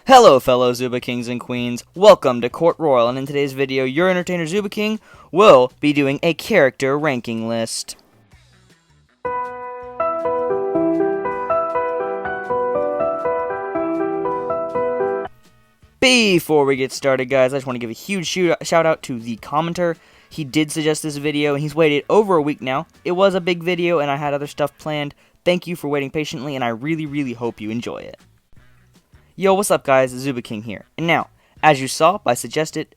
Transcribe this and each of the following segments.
Hello fellow Zooba Kings and Queens, welcome to Court Royal, and in today's video, your entertainer Zooba King will be doing a character ranking list. Before we get started, guys, I just want to give a huge shout out to the commenter. He did suggest this video, and he's waited over a week now. It was a big video, and I had other stuff planned. Thank you for waiting patiently, and I really hope you enjoy it. Yo, what's up guys, Zooba King here, and now, as you saw, as suggested,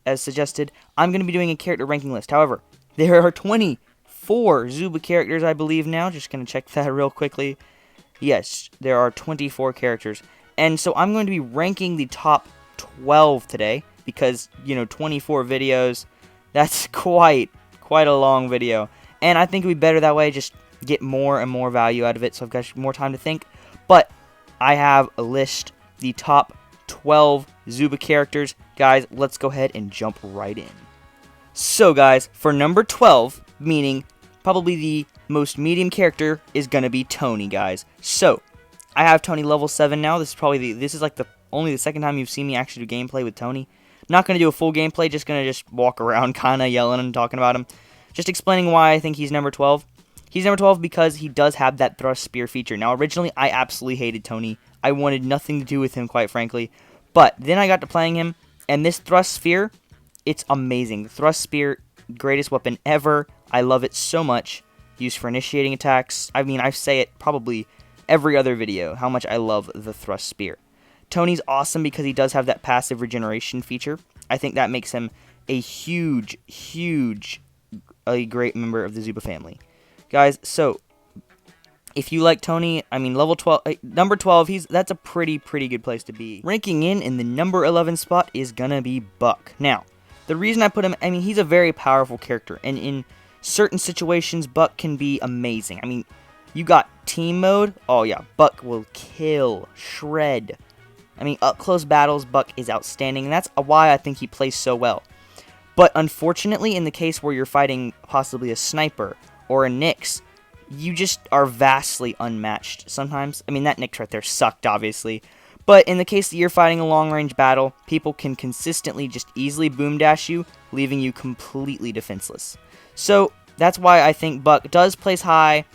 I'm going to be doing a character ranking list. However, there are 24 Zooba characters, I believe now, just going to check that real quickly. Yes, there are 24 characters, and so I'm going to be ranking the top 12 today, because, 24 videos, that's quite a long video, and I think it would be better that way, just get more and more value out of it, so I've got more time to think, but I have a list, the top 12 Zooba characters. Guys, let's go ahead and jump right in. So guys, for number 12, meaning probably the most medium character, is gonna be Tony, guys. So I have Tony level 7 now. This is like only the second time you've seen me actually do gameplay with Tony. Not gonna do a full gameplay, just gonna walk around kinda yelling and talking about him. Just explaining why I think he's number 12. He's number 12 because he does have that thrust spear feature. Now originally I absolutely hated Tony. I wanted nothing to do with him, quite frankly. But then I got to playing him, and this thrust spear, it's amazing. The thrust spear, greatest weapon ever. I love it so much. Used for initiating attacks. I mean, I say it probably every other video, how much I love the thrust spear. Tony's awesome because he does have that passive regeneration feature. I think that makes him a a great member of the Zooba family. Guys, so if you like Tony, I mean, level 12, number 12, that's a pretty good place to be. Ranking in the number 11 spot is gonna be Buck. Now, the reason I put him, I mean, he's a very powerful character, and in certain situations, Buck can be amazing. I mean, you got team mode, oh yeah, Buck will kill, shred. I mean, up close battles, Buck is outstanding, and that's why I think he plays so well. But unfortunately, in the case where you're fighting possibly a sniper or a Nyx, you just are vastly unmatched sometimes. I mean, that Nyx right there sucked, obviously. But in the case that you're fighting a long-range battle, people can consistently just easily boom dash you, leaving you completely defenseless. So, that's why I think Buck does place high,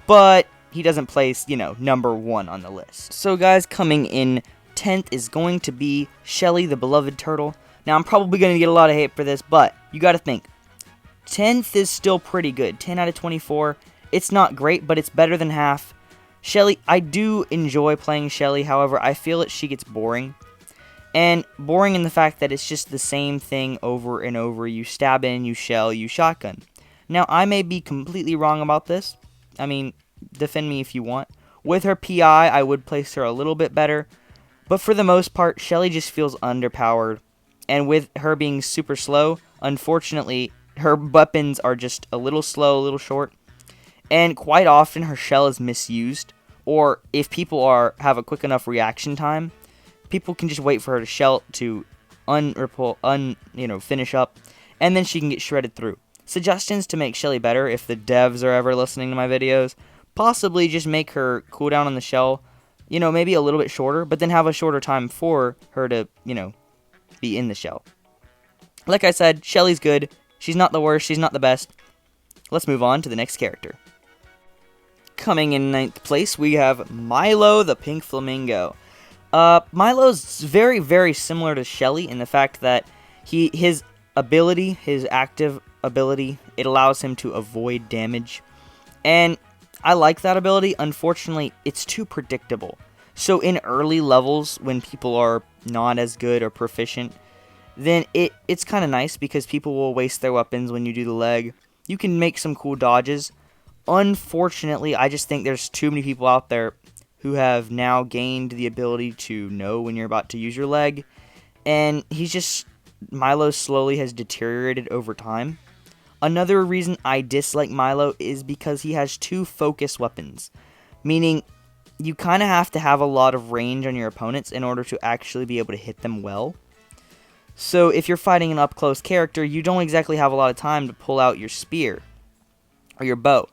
but he doesn't place, number 1 on the list. So guys, coming in 10th is going to be Shelly, the beloved turtle. Now, I'm probably going to get a lot of hate for this, but you gotta think. 10th is still pretty good. 10 out of 24. It's not great, but it's better than half. Shelly, I do enjoy playing Shelly, however, I feel that she gets boring. And boring in the fact that it's just the same thing over and over. You stab in, you shell, you shotgun. Now, I may be completely wrong about this. I mean, defend me if you want. With her PI, I would place her a little bit better. But for the most part, Shelly just feels underpowered. And with her being super slow, unfortunately, her weapons are just a little slow, a little short. And quite often her shell is misused, or if people have a quick enough reaction time, people can just wait for her to shell to finish up, and then she can get shredded through. Suggestions to make Shelly better, if the devs are ever listening to my videos, possibly just make her cooldown on the shell, maybe a little bit shorter, but then have a shorter time for her to, be in the shell. Like I said, Shelly's good. She's not the worst, she's not the best. Let's move on to the next character. Coming in 9th place, we have Milo, the pink flamingo. Milo's very similar to Shelly in the fact that his active ability, it allows him to avoid damage. And I like that ability. Unfortunately, it's too predictable. So in early levels, when people are not as good or proficient, then it's kind of nice because people will waste their weapons when you do the leg. You can make some cool dodges. Unfortunately, I just think there's too many people out there who have now gained the ability to know when you're about to use your leg. And Milo slowly has deteriorated over time. Another reason I dislike Milo is because he has 2 focus weapons. Meaning, you kind of have to have a lot of range on your opponents in order to actually be able to hit them well. So if you're fighting an up-close character, you don't exactly have a lot of time to pull out your spear or your bow.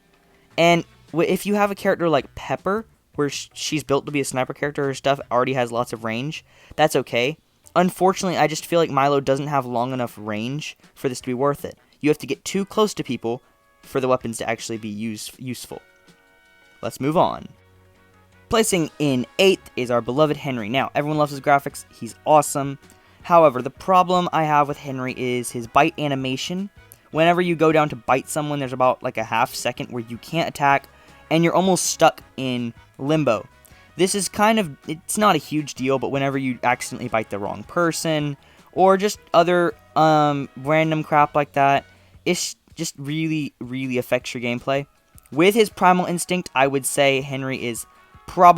And if you have a character like Pepper where she's built to be a sniper character. Her stuff already has lots of range. That's okay. Unfortunately, I just feel like Milo doesn't have long enough range for this to be worth it. You have to get too close to people for the weapons to actually be useful. Let's move on. Placing in 8th is our beloved Henry. Now, everyone loves his graphics. He's awesome. However, the problem I have with Henry is his bite animation. Whenever you go down to bite someone, there's about like a half second where you can't attack, and you're almost stuck in limbo. This is it's not a huge deal, but whenever you accidentally bite the wrong person, or just other random crap like that, it just really, really affects your gameplay. With his Primal Instinct, I would say Henry is I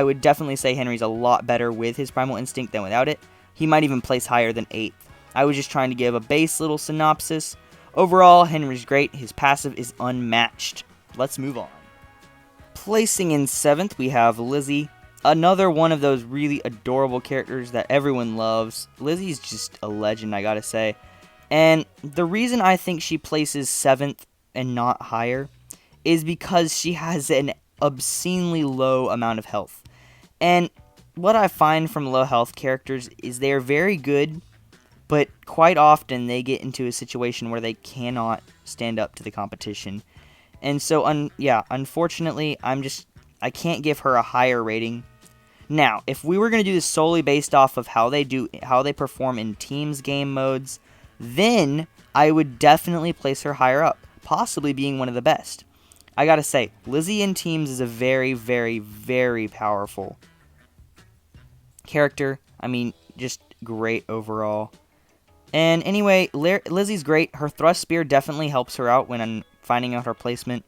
would definitely say Henry's a lot better with his Primal Instinct than without it. He might even place higher than 8th. I was just trying to give a base little synopsis. Overall, Henry's great. His passive is unmatched. Let's move on. Placing in 7th, we have Lizzie. Another one of those really adorable characters that everyone loves. Lizzie's just a legend, I gotta say. And the reason I think she places 7th and not higher is because she has an obscenely low amount of health. And what I find from low health characters is they are very good, but quite often they get into a situation where they cannot stand up to the competition. And so, unfortunately, I can't give her a higher rating. Now, if we were going to do this solely based off of how they perform in teams game modes, then I would definitely place her higher up, possibly being one of the best. I gotta say, Lizzie in teams is a very, very, very powerful character. I mean, just great overall. And anyway, Lizzie's great. Her thrust spear definitely helps her out when I'm finding out her placement.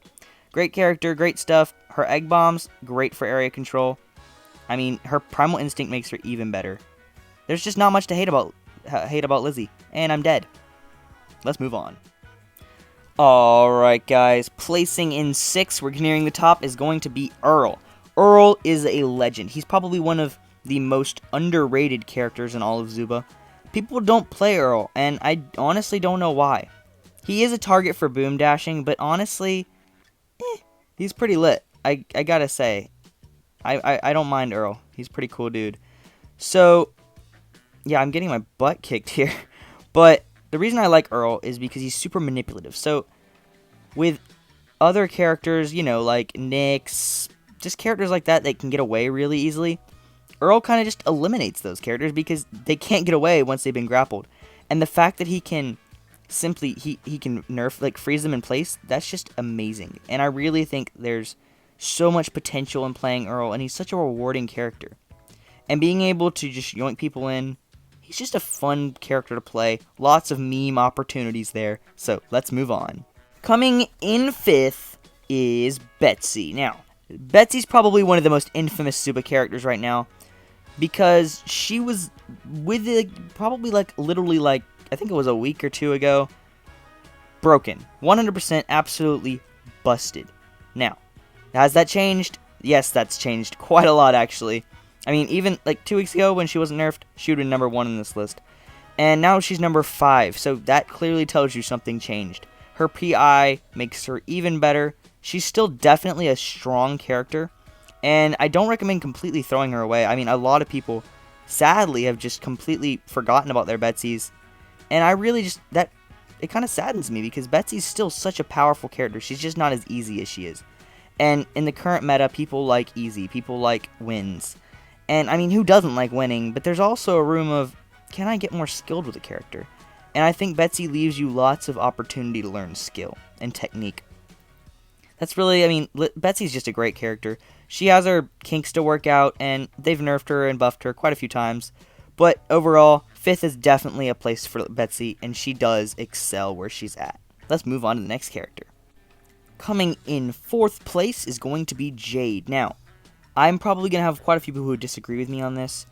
Great character, great stuff. Her egg bombs, great for area control. I mean, her Primal Instinct makes her even better. There's just not much to hate about Lizzie. And I'm dead. Let's move on. Alright guys, placing in 6th, we're nearing the top, is going to be Earl. Earl is a legend. He's probably one of the most underrated characters in all of Zooba. People don't play Earl, and I honestly don't know why. He is a target for boom dashing, but honestly, he's pretty lit. I gotta say. I don't mind Earl. He's a pretty cool dude. So, yeah, I'm getting my butt kicked here. But the reason I like Earl is because he's super manipulative. So, with other characters, like Nyx, just characters like that can get away really easily, Earl kind of just eliminates those characters because they can't get away once they've been grappled. And the fact that he can he can freeze them in place, that's just amazing. And I really think there's so much potential in playing Earl, and he's such a rewarding character. And being able to just yoink people in, he's just a fun character to play. Lots of meme opportunities there. So let's move on. Coming in 5th is Betsy. Now, Betsy's probably one of the most infamous Zooba characters right now, because she was with it literally I think it was a week or two ago, broken. 100% absolutely busted. Now, has that changed? Yes, that's changed quite a lot, actually. I mean, even 2 weeks ago when she wasn't nerfed, she would have been number 1 in this list. And now she's number 5, so that clearly tells you something changed. Her PI makes her even better. She's still definitely a strong character, and I don't recommend completely throwing her away. I mean, a lot of people, sadly, have just completely forgotten about their Betsy's, and I really it kind of saddens me, because Betsy's still such a powerful character. She's just not as easy as she is. And in the current meta, people like easy, people like wins. And I mean, who doesn't like winning? But there's also a room of, can I get more skilled with a character? And I think Betsy leaves you lots of opportunity to learn skill and technique. That's really, I mean, Betsy's just a great character. She has her kinks to work out, and they've nerfed her and buffed her quite a few times. But overall, 5th is definitely a place for Betsy, and she does excel where she's at. Let's move on to the next character. Coming in 4th place is going to be Jade. Now, I'm probably going to have quite a few people who disagree with me on this,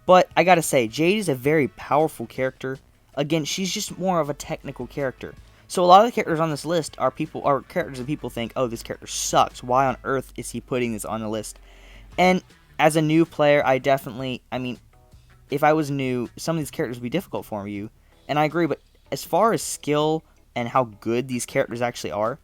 but I gotta say, Jade is a very powerful character. Again, she's just more of a technical character. So a lot of the characters on this list are characters that people think, oh, this character sucks. Why on earth is he putting this on the list? And as a new player, I mean, if I was new, some of these characters would be difficult for you. And I agree, but as far as skill and how good these characters actually are,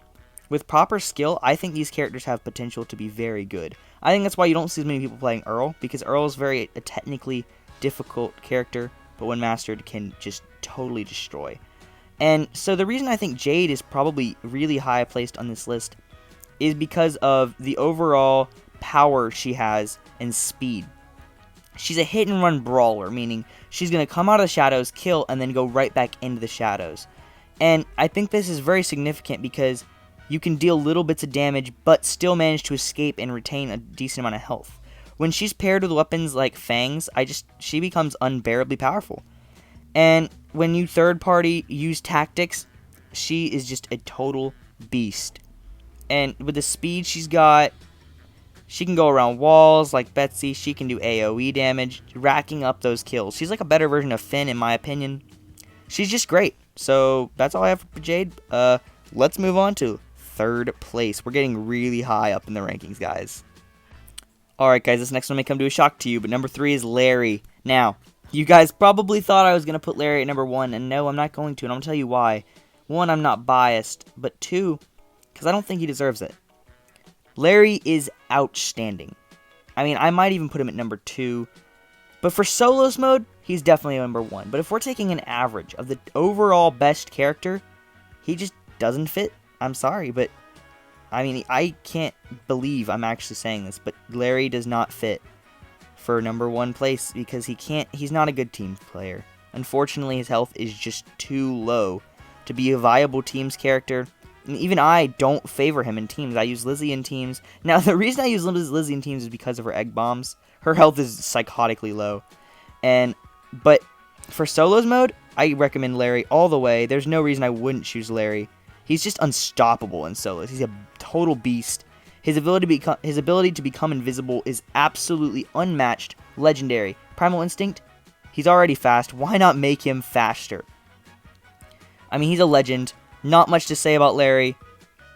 with proper skill, I think these characters have potential to be very good. I think that's why you don't see as many people playing Earl, because Earl is a technically difficult character, but when mastered can just totally destroy. And so the reason I think Jade is probably really high placed on this list is because of the overall power she has and speed. She's a hit and run brawler, meaning she's going to come out of the shadows, kill, and then go right back into the shadows. And I think this is very significant because you can deal little bits of damage, but still manage to escape and retain a decent amount of health. When she's paired with weapons like fangs, she becomes unbearably powerful. And when you third party use tactics, she is just a total beast. And with the speed she's got, she can go around walls like Betsy. She can do AoE damage, racking up those kills. She's like a better version of Finn, in my opinion. She's just great. So that's all I have for Jade. Let's move on to third place. We're getting really high up in the rankings, guys. Alright, guys, this next one may come to a shock to you, but number 3 is Larry. Now, you guys probably thought I was going to put Larry at number 1, and no, I'm not going to, and I'm going to tell you why. 1, I'm not biased, but 2, because I don't think he deserves it. Larry is outstanding. I mean, I might even put him at number 2. But for solos mode, he's definitely number 1. But if we're taking an average of the overall best character, he just doesn't fit. I'm sorry, but I mean, I can't believe I'm actually saying this, but Larry does not fit for number 1 place because he's not a good team player. Unfortunately, his health is just too low to be a viable team's character. And even I don't favor him in teams. I use Lizzie in teams. Now, the reason I use Lizzie in teams is because of her egg bombs. Her health is psychotically low. But for solos mode, I recommend Larry all the way. There's no reason I wouldn't choose Larry. He's just unstoppable in solos. He's a total beast. His ability to become invisible is absolutely unmatched, legendary. Primal Instinct, he's already fast. Why not make him faster? I mean, he's a legend. Not much to say about Larry.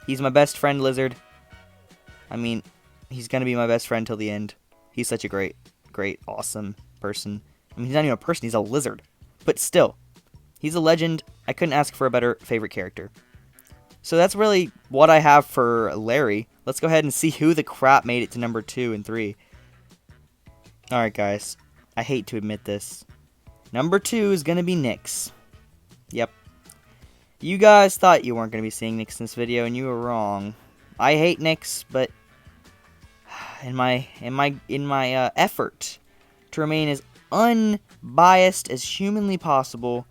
He's my best friend, Lizard. I mean, he's going to be my best friend till the end. He's such a great, awesome person. I mean, he's not even a person, he's a lizard. But still, he's a legend. I couldn't ask for a better favorite character. So that's really what I have for Larry. Let's go ahead and see who the crap made it to number 2 and 3. Alright, guys. I hate to admit this. Number 2 is going to be Nyx. Yep. You guys thought you weren't going to be seeing Nyx in this video, and you were wrong. I hate Nyx, but in my effort to remain as unbiased as humanly possible,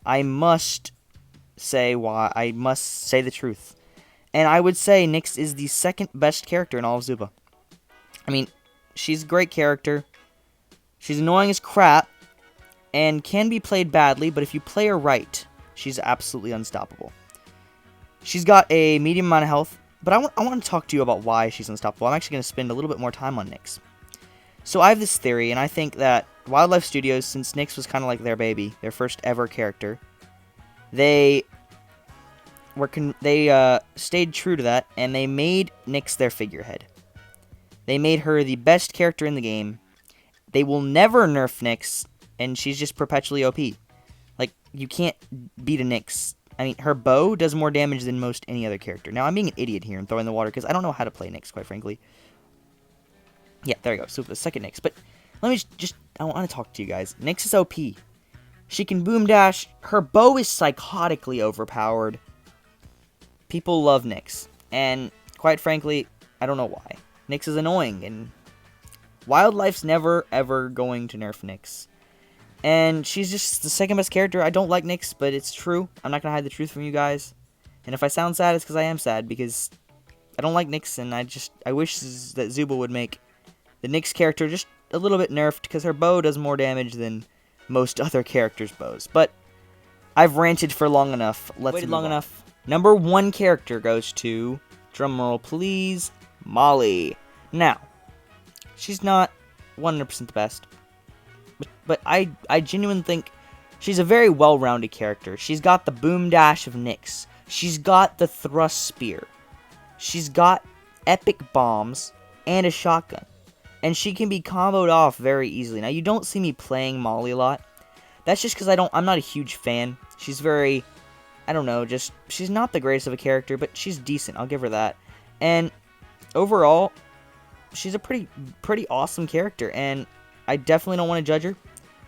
I must say the truth. And I would say Nyx is the second best character in all of Zooba. I mean, she's a great character. She's annoying as crap and can be played badly, but if you play her right, she's absolutely unstoppable. She's got a medium amount of health, but I want to talk to you about why she's unstoppable. I'm actually going to spend a little bit more time on Nyx. So I have this theory, and I think that Wildlife Studios, since Nyx was kind of like their baby, their first ever character, they stayed true to that, and they made Nyx their figurehead. They made her the best character in the game. They will never nerf Nyx, and she's just perpetually OP. Like, you can't beat a Nyx. I mean, her bow does more damage than most any other character. Now, I'm being an idiot here and throwing the water because I don't know how to play Nyx, quite frankly. Yeah, there you go. So, the second Nyx. But let me I want to talk to you guys. Nyx is OP. She can boom dash. Her bow is psychotically overpowered. People love Nyx. And, quite frankly, I don't know why. Nyx is annoying, and Wildlife's never, ever going to nerf Nyx. And she's just the second best character. I don't like Nyx, but it's true. I'm not going to hide the truth from you guys. And if I sound sad, it's because I am sad, because I don't like Nyx, and I wish that Zooba would make the Nyx character just a little bit nerfed, because her bow does more damage than most other characters' bows. But I've ranted for long enough. Waited long enough. Number 1 character goes to, drumroll please, Molly. Now, she's not 100% the best. But I genuinely think she's a very well-rounded character. She's got the boom dash of Nyx. She's got the thrust spear. She's got epic bombs and a shotgun. And she can be comboed off very easily. Now, you don't see me playing Molly a lot. That's just because I'm not a huge fan. She's very I don't know, just, she's not the greatest of a character, but she's decent, I'll give her that. And overall, she's a pretty awesome character, and I definitely don't want to judge her.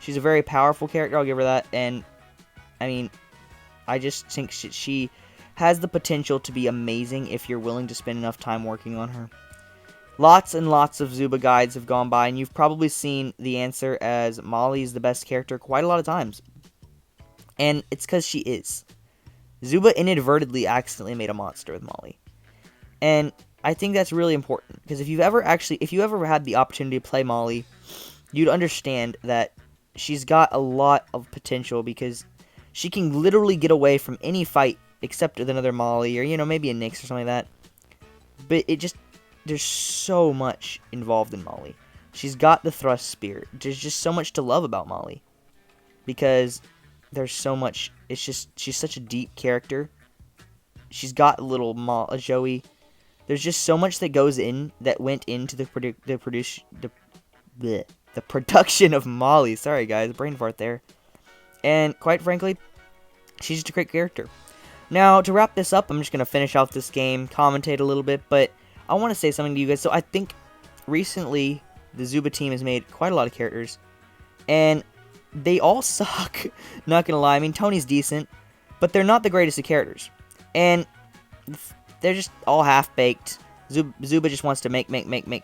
She's a very powerful character, I'll give her that, and, I mean, I just think she has the potential to be amazing if you're willing to spend enough time working on her. Lots and lots of Zooba guides have gone by, and you've probably seen the answer as Molly's the best character quite a lot of times. And it's because she is. Zooba inadvertently accidentally made a monster with Molly. And I think that's really important, because if you ever had the opportunity to play Molly, you'd understand that she's got a lot of potential, because she can literally get away from any fight except with another Molly, or, you know, maybe a Nyx or something like that. But there's so much involved in Molly. She's got the thrust spear. There's just so much to love about Molly, because there's so much. She's such a deep character. She's got a little Joey. There's just so much that went into the production of Molly. Sorry guys, brain fart there. And quite frankly, she's just a great character. Now, to wrap this up, I'm just going to finish off this game, commentate a little bit, but I want to say something to you guys. So I think recently the Zooba team has made quite a lot of characters, and they all suck. Not going to lie. I mean, Tony's decent, but they're not the greatest of characters. And they're just all half-baked. Zooba just wants to make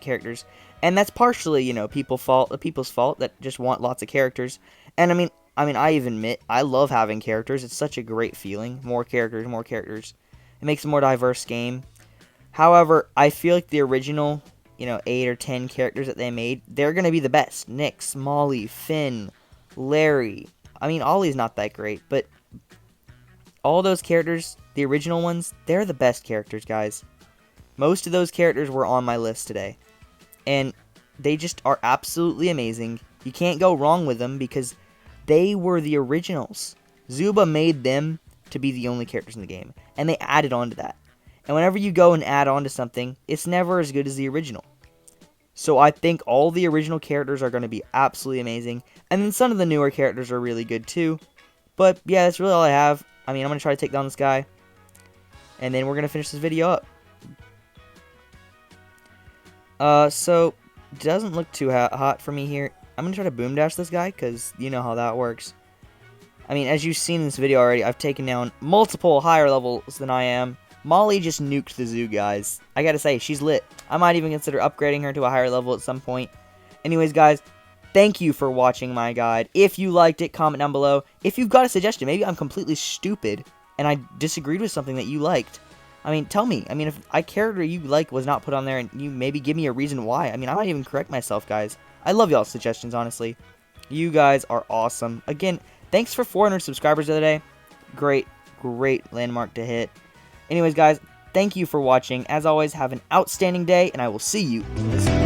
characters. And that's partially, you know, people's fault that just want lots of characters. And I mean, I even admit, I love having characters. It's such a great feeling. More characters, more characters. It makes a more diverse game. However, I feel like the original, you know, 8 or 10 characters that they made, they're going to be the best. Nyx, Molly, Finn, Larry. I mean, Ollie's not that great, but all those characters, the original ones, they're the best characters, guys. Most of those characters were on my list today. And they just are absolutely amazing. You can't go wrong with them because they were the originals. Zooba made them to be the only characters in the game, and they added on to that. And whenever you go and add on to something, it's never as good as the original. So I think all the original characters are going to be absolutely amazing, and then some of the newer characters are really good too. But yeah, that's really all I have. I mean, I'm going to try to take down this guy, and then we're going to finish this video up. So, it doesn't look too hot for me here. I'm going to try to boom dash this guy, because you know how that works. I mean, as you've seen in this video already, I've taken down multiple higher levels than I am. Molly just nuked the zoo, guys. I gotta say, she's lit. I might even consider upgrading her to a higher level at some point. Anyways, guys, thank you for watching my guide. If you liked it, comment down below. If you've got a suggestion, maybe I'm completely stupid, and I disagreed with something that you liked. I mean, tell me. I mean, if a character you like was not put on there, and you maybe give me a reason why. I mean, I might even correct myself, guys. I love y'all's suggestions, honestly. You guys are awesome. Again, thanks for 400 subscribers the other day. Great landmark to hit. Anyways, guys, thank you for watching. As always, have an outstanding day, and I will see you in this video.